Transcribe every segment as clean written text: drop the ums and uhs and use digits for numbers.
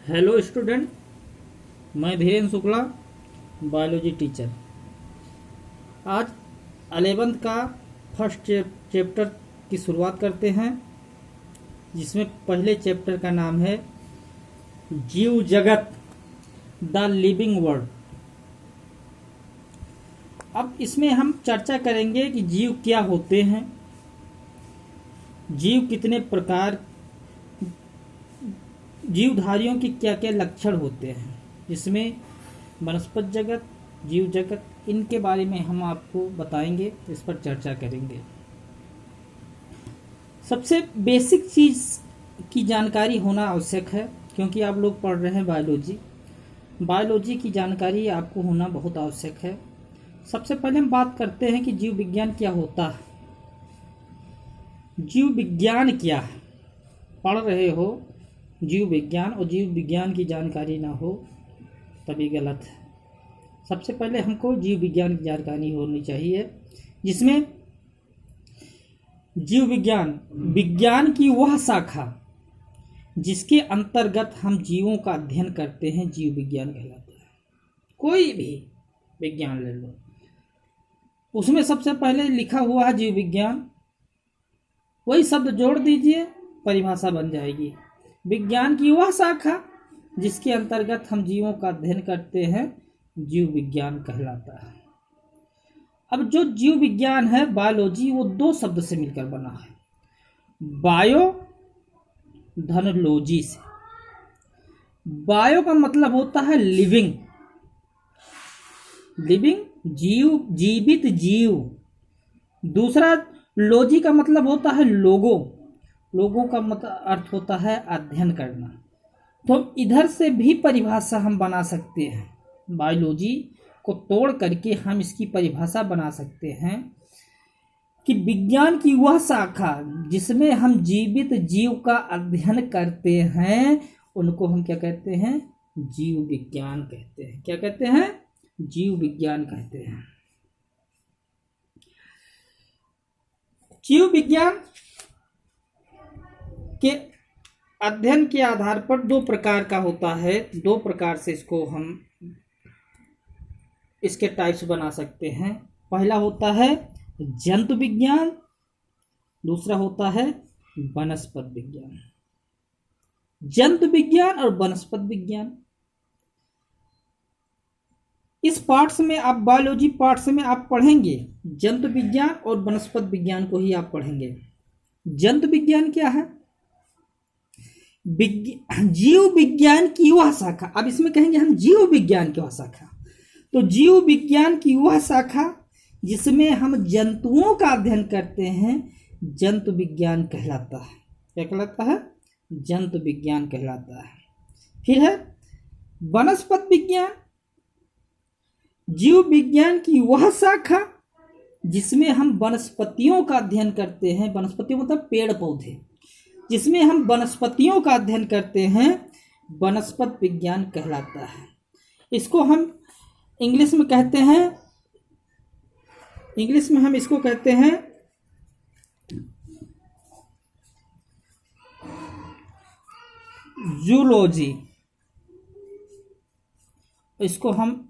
Hello student, मैं Dhirendra Shukla, biology teacher. आज 11th का फर्स्ट चैप्टर की शुरुआत करते हैं, जिसमें पहले चैप्टर का नाम है जीव जगत, द लिविंग वर्ल्ड। अब इसमें हम चर्चा करेंगे कि जीव क्या होते हैं, जीव कितने प्रकार, जीवधारियों के क्या क्या लक्षण होते हैं, जिसमें वनस्पति जगत, जीव जगत, इनके बारे में हम आपको बताएंगे, इस पर चर्चा करेंगे। सबसे बेसिक चीज़ की जानकारी होना आवश्यक है, क्योंकि आप लोग पढ़ रहे हैं बायोलॉजी की जानकारी आपको होना बहुत आवश्यक है। सबसे पहले हम बात करते हैं कि जीव विज्ञान क्या होता है। जीव विज्ञान क्या है? पढ़ रहे हो जीव विज्ञान और जीव विज्ञान की जानकारी ना हो तभी गलत है। सबसे पहले हमको जीव विज्ञान की जानकारी होनी चाहिए, जिसमें जीव विज्ञान विज्ञान की वह शाखा जिसके अंतर्गत हम जीवों का अध्ययन करते हैं, जीव विज्ञान कहलाता है। कोई भी विज्ञान ले लो, उसमें सबसे पहले लिखा हुआ है जीव विज्ञान, वही शब्द जोड़ दीजिए, परिभाषा बन जाएगी। विज्ञान की वह शाखा जिसके अंतर्गत हम जीवों का अध्ययन करते हैं, जीव विज्ञान कहलाता है। अब जो जीव विज्ञान है, बायोलॉजी, वो दो शब्द से मिलकर बना है, बायो धनलॉजी से। बायो का मतलब होता है लिविंग, जीव, जीवित जीव। दूसरा लॉजी का मतलब होता है लोगों का मतलब अर्थ होता है अध्ययन करना। तो इधर से भी परिभाषा हम बना सकते हैं, बायोलॉजी को तोड़ करके हम इसकी परिभाषा बना सकते हैं कि विज्ञान की वह शाखा जिसमें हम जीवित जीव का अध्ययन करते हैं, उनको हम क्या कहते हैं? जीव विज्ञान कहते हैं। क्या कहते हैं? जीव विज्ञान कहते हैं। जीव विज्ञान के अध्ययन के आधार पर दो प्रकार का होता है, दो प्रकार से इसको हम इसके टाइप्स बना सकते हैं। पहला होता है जंतु विज्ञान, दूसरा होता है वनस्पति विज्ञान। जंतु विज्ञान और वनस्पति विज्ञान, इस पार्ट्स में आप बायोलॉजी पार्ट्स में आप पढ़ेंगे जंतु विज्ञान और वनस्पति विज्ञान को ही आप पढ़ेंगे। जंतु विज्ञान क्या है? जीव विज्ञान की वह शाखा, अब इसमें कहेंगे हम जीव विज्ञान की वह शाखा, तो जीव विज्ञान की वह शाखा जिसमें हम जंतुओं का अध्ययन करते हैं, जंतु विज्ञान कहलाता है। क्या कहलाता है? जंतु विज्ञान कहलाता है। फिर है वनस्पति विज्ञान, जीव विज्ञान की वह शाखा जिसमें हम वनस्पतियों का अध्ययन करते हैं, वनस्पतियों मतलब पेड़ पौधे, जिसमें हम वनस्पतियों का अध्ययन करते हैं, वनस्पति विज्ञान कहलाता है। इसको हम इंग्लिश में कहते हैं, इंग्लिश में हम इसको कहते हैं जूलॉजी। इसको हम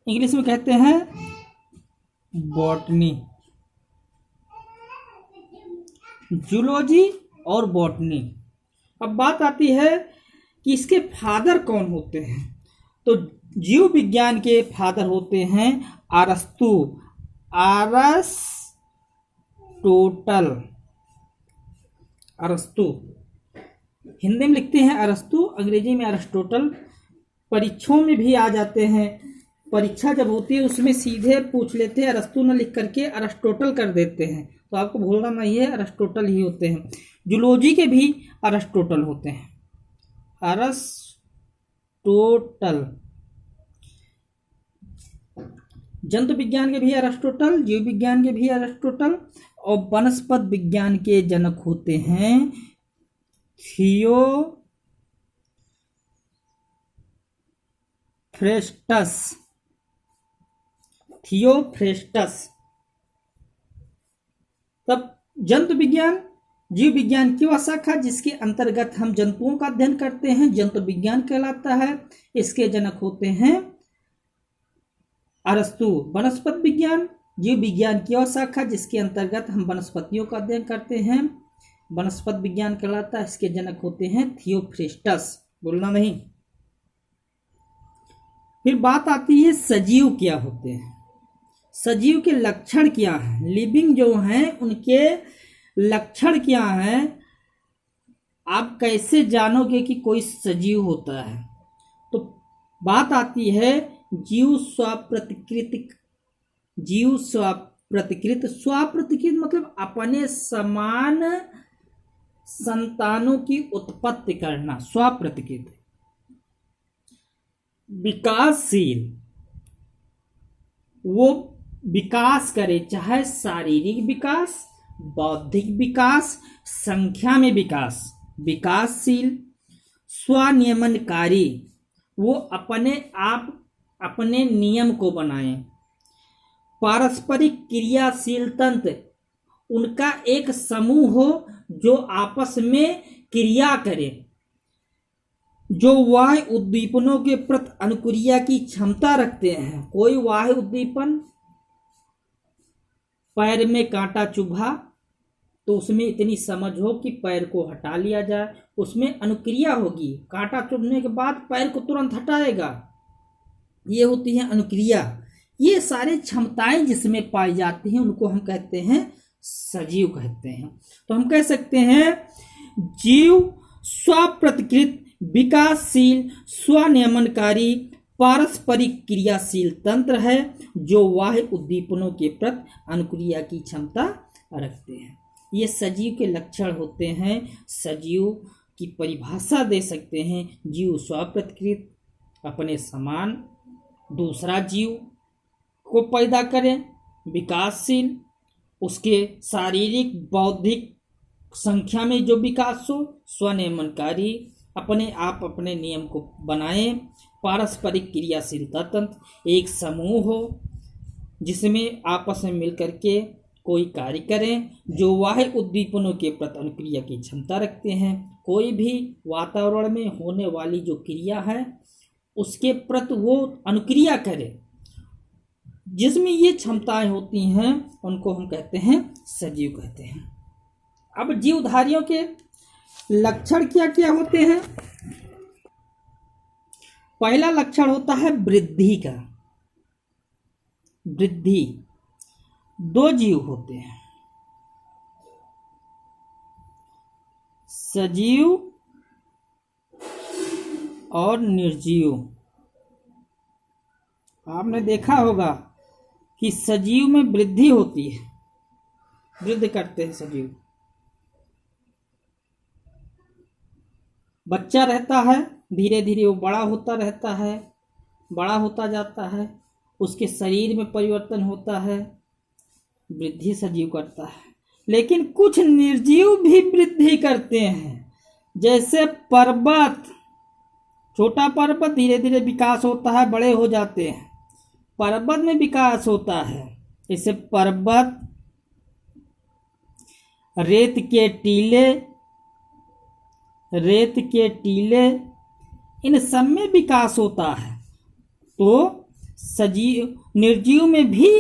इंग्लिश में कहते हैं बॉटनी। जूलॉजी और बॉटनी। अब बात आती है कि इसके फादर कौन होते हैं, तो जीव विज्ञान के फादर होते हैं अरस्तु, अरस्तु हिंदी में लिखते हैं अरस्तु, अंग्रेजी में अरिस्टोटल। परीक्षाओं में भी आ जाते हैं, परीक्षा जब होती है उसमें सीधे पूछ लेते हैं, अरस्तु न लिख करके अरिस्टोटल कर देते हैं, तो आपको भूलना नहीं है, अरिस्टोटल ही होते हैं। जूलॉजी के भी अरिस्टोटल होते हैं, अरिस्टोटल। जंतु विज्ञान के भी अरिस्टोटल, जीव विज्ञान के भी अरिस्टोटल, और वनस्पति विज्ञान के जनक होते हैं थियोफ्रेस्टस। तब जंतु विज्ञान जीव विज्ञान की वह शाखा जिसके अंतर्गत हम जंतुओं का अध्ययन करते हैं जंतु विज्ञान कहलाता है। इसके जनक होते हैं अरस्तु। वनस्पति विज्ञान जीव विज्ञान की वह शाखा जिसके अंतर्गत हम वनस्पतियों का अध्ययन करते हैं वनस्पति विज्ञान कहलाता है। इसके जनक होते हैं थियोफ्रेस्टस। बोलना नहीं। फिर बात आती है सजीव क्या होते हैं, सजीव के लक्षण क्या हैं, लिविंग जो हैं उनके लक्षण क्या हैं, आप कैसे जानोगे कि कोई सजीव होता है। तो बात आती है जीव स्वप्रतिकृत। जीव स्वप्रतिकृत, स्वप्रतिकृत मतलब अपने समान संतानों की उत्पत्ति करना, स्वप्रतिकृत। विकासशील, वो विकास करे, चाहे शारीरिक विकास, बौद्धिक विकास, संख्या में विकास। विकासशील। स्वनियमनकारी, वो अपने आप अपने नियम को बनाए। पारस्परिक क्रियाशील तंत्र, उनका एक समूह हो जो आपस में क्रिया करे, जो वाह्य उद्दीपनों के प्रति अनुक्रिया की क्षमता रखते हैं। कोई वाह्य उद्दीपन, पैर में कांटा चुभा तो उसमें इतनी समझ हो कि पैर को हटा लिया जाए, उसमें अनुक्रिया होगी। कांटा चुभने के बाद पैर को तुरंत हटाएगा, ये होती है अनुक्रिया। ये सारे क्षमताएं जिसमें पाई जाती हैं उनको हम कहते हैं सजीव कहते हैं। तो हम कह सकते हैं जीव स्वप्रतिकृत, विकासशील, स्वनियमनकारी, पारस्परिक क्रियाशील तंत्र है जो वाह्य उद्दीपनों के प्रति अनुक्रिया की क्षमता रखते हैं। ये सजीव के लक्षण होते हैं। सजीव की परिभाषा दे सकते हैं, जीव स्वप्रतिकृत, अपने समान दूसरा जीव को पैदा करें, विकासशील, उसके शारीरिक बौद्धिक संख्या में जो विकास हो, स्वनियमनकारी, अपने आप अपने नियम को बनाएं, पारस्परिक क्रियाशीलता तंत्र, एक समूह हो जिसमें आपस में मिलकर के कोई कार्य करें, जो वाह्य उद्दीपनों के प्रति अनुक्रिया की क्षमता रखते हैं। कोई भी वातावरण में होने वाली जो क्रिया है उसके प्रति वो अनुक्रिया करे, जिसमें ये क्षमताएं होती हैं उनको हम कहते हैं सजीव कहते हैं। अब जीवधारियों के लक्षण क्या क्या होते हैं। पहला लक्षण होता है वृद्धि का। वृद्धि, दो जीव होते हैं, सजीव और निर्जीव। आपने देखा होगा कि सजीव में वृद्धि होती है, वृद्धि करते हैं सजीव। बच्चा रहता है, धीरे धीरे वो बड़ा होता रहता है, बड़ा होता जाता है, उसके शरीर में परिवर्तन होता है, वृद्धि सजीव करता है। लेकिन कुछ निर्जीव भी वृद्धि करते हैं, जैसे पर्वत। छोटा पर्वत धीरे धीरे विकास होता है, बड़े हो जाते हैं, पर्वत में विकास होता है। जैसे पर्वत, रेत के टीले, रेत के टीले, इन सब में विकास होता है। तो सजीव निर्जीव में भी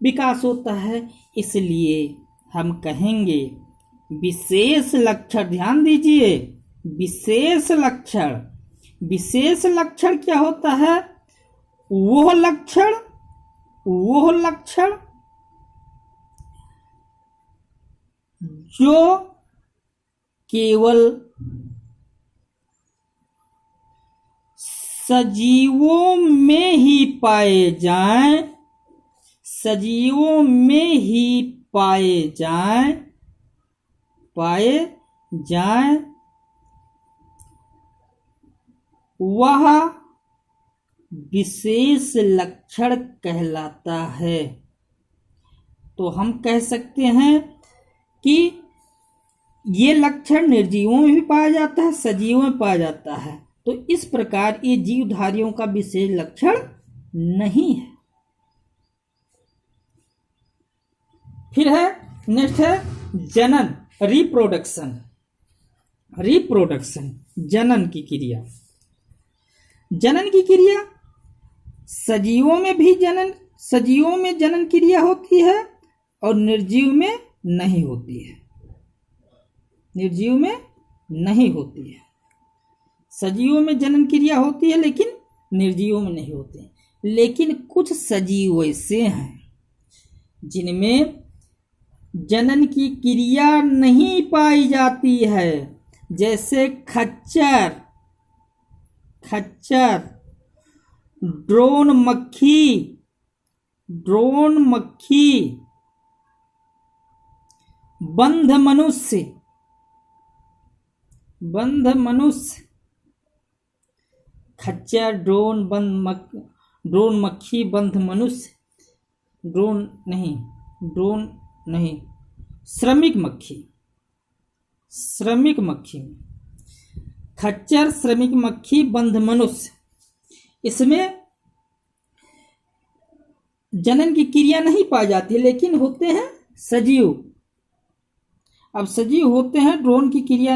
विकास होता है। इसलिए हम कहेंगे विशेष लक्षण, ध्यान दीजिए, विशेष लक्षण। विशेष लक्षण क्या होता है? वो लक्षण जो केवल सजीवों में ही पाए जाएं, सजीवों में ही पाए जाएं, वह विशेष लक्षण कहलाता है। तो हम कह सकते हैं कि ये लक्षण निर्जीवों में भी पाया जाता है, सजीवों में पाया जाता है। तो इस प्रकार ये जीवधारियों का विशेष लक्षण नहीं है। फिर है नेक्स्ट है जनन। रिप्रोडक्शन, रिप्रोडक्शन जनन की क्रिया। जनन की क्रिया सजीवों में भी सजीवों में जनन क्रिया होती है और निर्जीव में नहीं होती है, निर्जीव में नहीं होती है। सजीवों में जनन क्रिया होती है लेकिन निर्जीवों में नहीं होती है। लेकिन कुछ सजीव ऐसे हैं जिनमें जनन की क्रिया नहीं पाई जाती है, जैसे खच्चर, ड्रोन मक्खी, बंध मनुष्य, खच्चर, ड्रोन मक्खी, बंध मनुष्य, श्रमिक मक्खी, खच्चर, श्रमिक मक्खी, बंध मनुष्य, इसमें जनन की क्रिया नहीं पाई जाती है लेकिन होते हैं सजीव। अब सजीव होते हैं, ड्रोन की क्रिया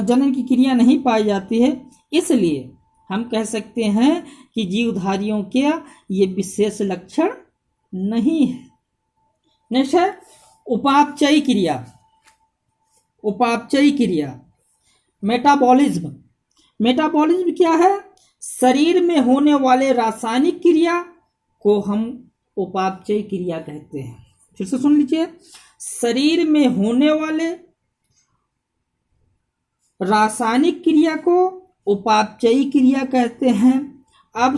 जनन की क्रिया नहीं पाई जाती है, इसलिए हम कह सकते हैं कि जीवधारियों के ये विशेष लक्षण नहीं है। नेक्स्ट है उपापचयी क्रिया, मेटाबॉलिज्म। मेटाबॉलिज्म क्या है? शरीर में होने वाले रासायनिक क्रिया को हम उपापचयी क्रिया कहते हैं। फिर से सुन लीजिए, शरीर में होने वाले रासायनिक क्रिया को उपापचयी क्रिया कहते हैं। अब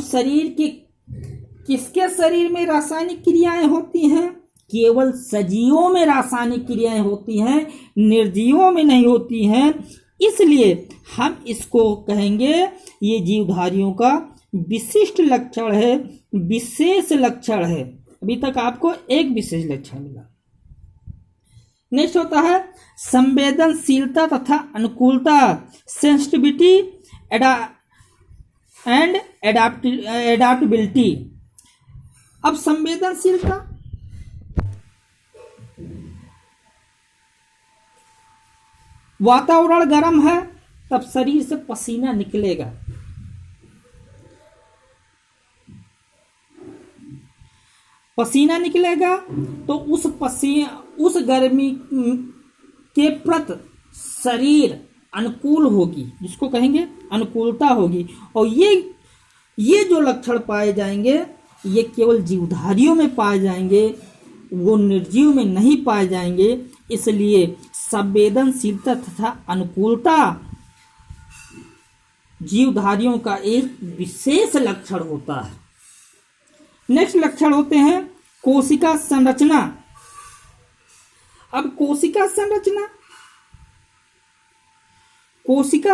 किसके शरीर में रासायनिक क्रियाएं होती हैं? केवल सजीवों में रासायनिक क्रियाएं होती हैं, निर्जीवों में नहीं होती हैं। इसलिए हम इसको कहेंगे ये जीवधारियों का विशिष्ट लक्षण है, विशेष लक्षण है। अभी तक आपको एक विशेष लक्षण मिला। नेक्स्ट होता है संवेदनशीलता तथा अनुकूलता, सेंसिटिविटी एंड एडाप्टेबिलिटी। अब संवेदनशीलता, वातावरण गर्म है तब शरीर से पसीना निकलेगा, तो उस गर्मी के प्रति शरीर अनुकूल होगी, जिसको कहेंगे अनुकूलता होगी। और ये जो लक्षण पाए जाएंगे ये केवल जीवधारियों में पाए जाएंगे, वो निर्जीव में नहीं पाए जाएंगे। इसलिए संवेदनशीलता तथा अनुकूलता जीवधारियों का एक विशेष लक्षण होता है। नेक्स्ट लक्षण होते हैं कोशिका संरचना। अब कोशिका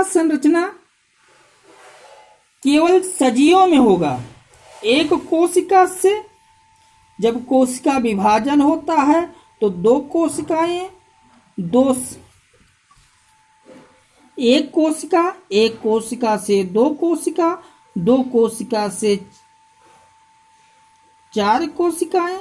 संरचना केवल सजीवों में होगा। एक कोशिका से जब कोशिका विभाजन होता है तो दो कोशिकाएं, एक कोशिका से दो कोशिका, दो कोशिका से चार कोशिकाएं,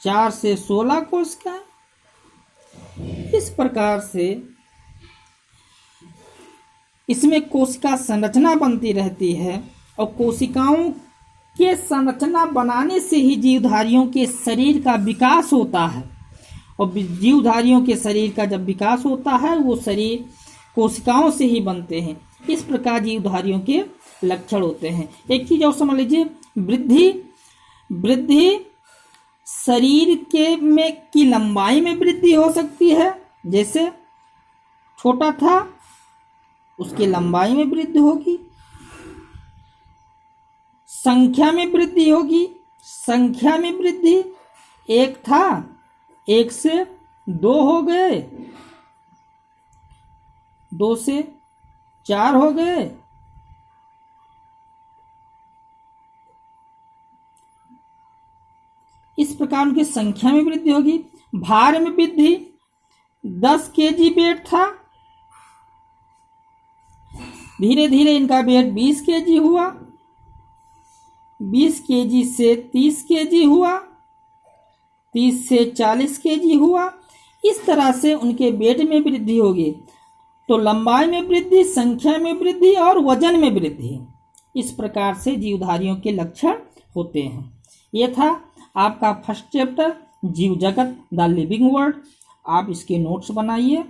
चार से 16 कोशिकाएं। इस प्रकार से इसमें कोशिका संरचना बनती रहती है और कोशिकाओं के संरचना बनाने से ही जीवधारियों के शरीर का विकास होता है। और जीवधारियों के शरीर का जब विकास होता है वो शरीर कोशिकाओं से ही बनते हैं। इस प्रकार जीवधारियों के लक्षण होते हैं। एक चीज और समझ लीजिए, वृद्धि शरीर की लंबाई में वृद्धि हो सकती है। जैसे छोटा था उसकी लंबाई में वृद्धि होगी, संख्या में वृद्धि होगी, संख्या में वृद्धि, एक था 1 से 2 हो गए, 2 से 4 हो गए, इस प्रकार उनकी संख्या में वृद्धि होगी। भार में वृद्धि, 10 kg वेट था धीरे धीरे इनका वेट 20 केजी हुआ, 20 केजी से 30 केजी हुआ, 30 से 40 केजी हुआ। इस तरह से उनके वेट में वृद्धि होगी। तो लंबाई में वृद्धि, संख्या में वृद्धि और वजन में वृद्धि, इस प्रकार से जीवधारियों के लक्षण होते हैं। ये था आपका फर्स्ट चैप्टर, जीव जगत द लिविंग वर्ल्ड। आप इसके नोट्स बनाइए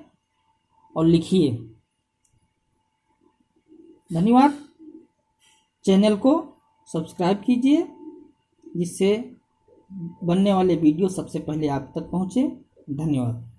और लिखिए। धन्यवाद। चैनल को सब्सक्राइब कीजिए जिससे बनने वाले वीडियो सबसे पहले आप तक पहुँचे। धन्यवाद।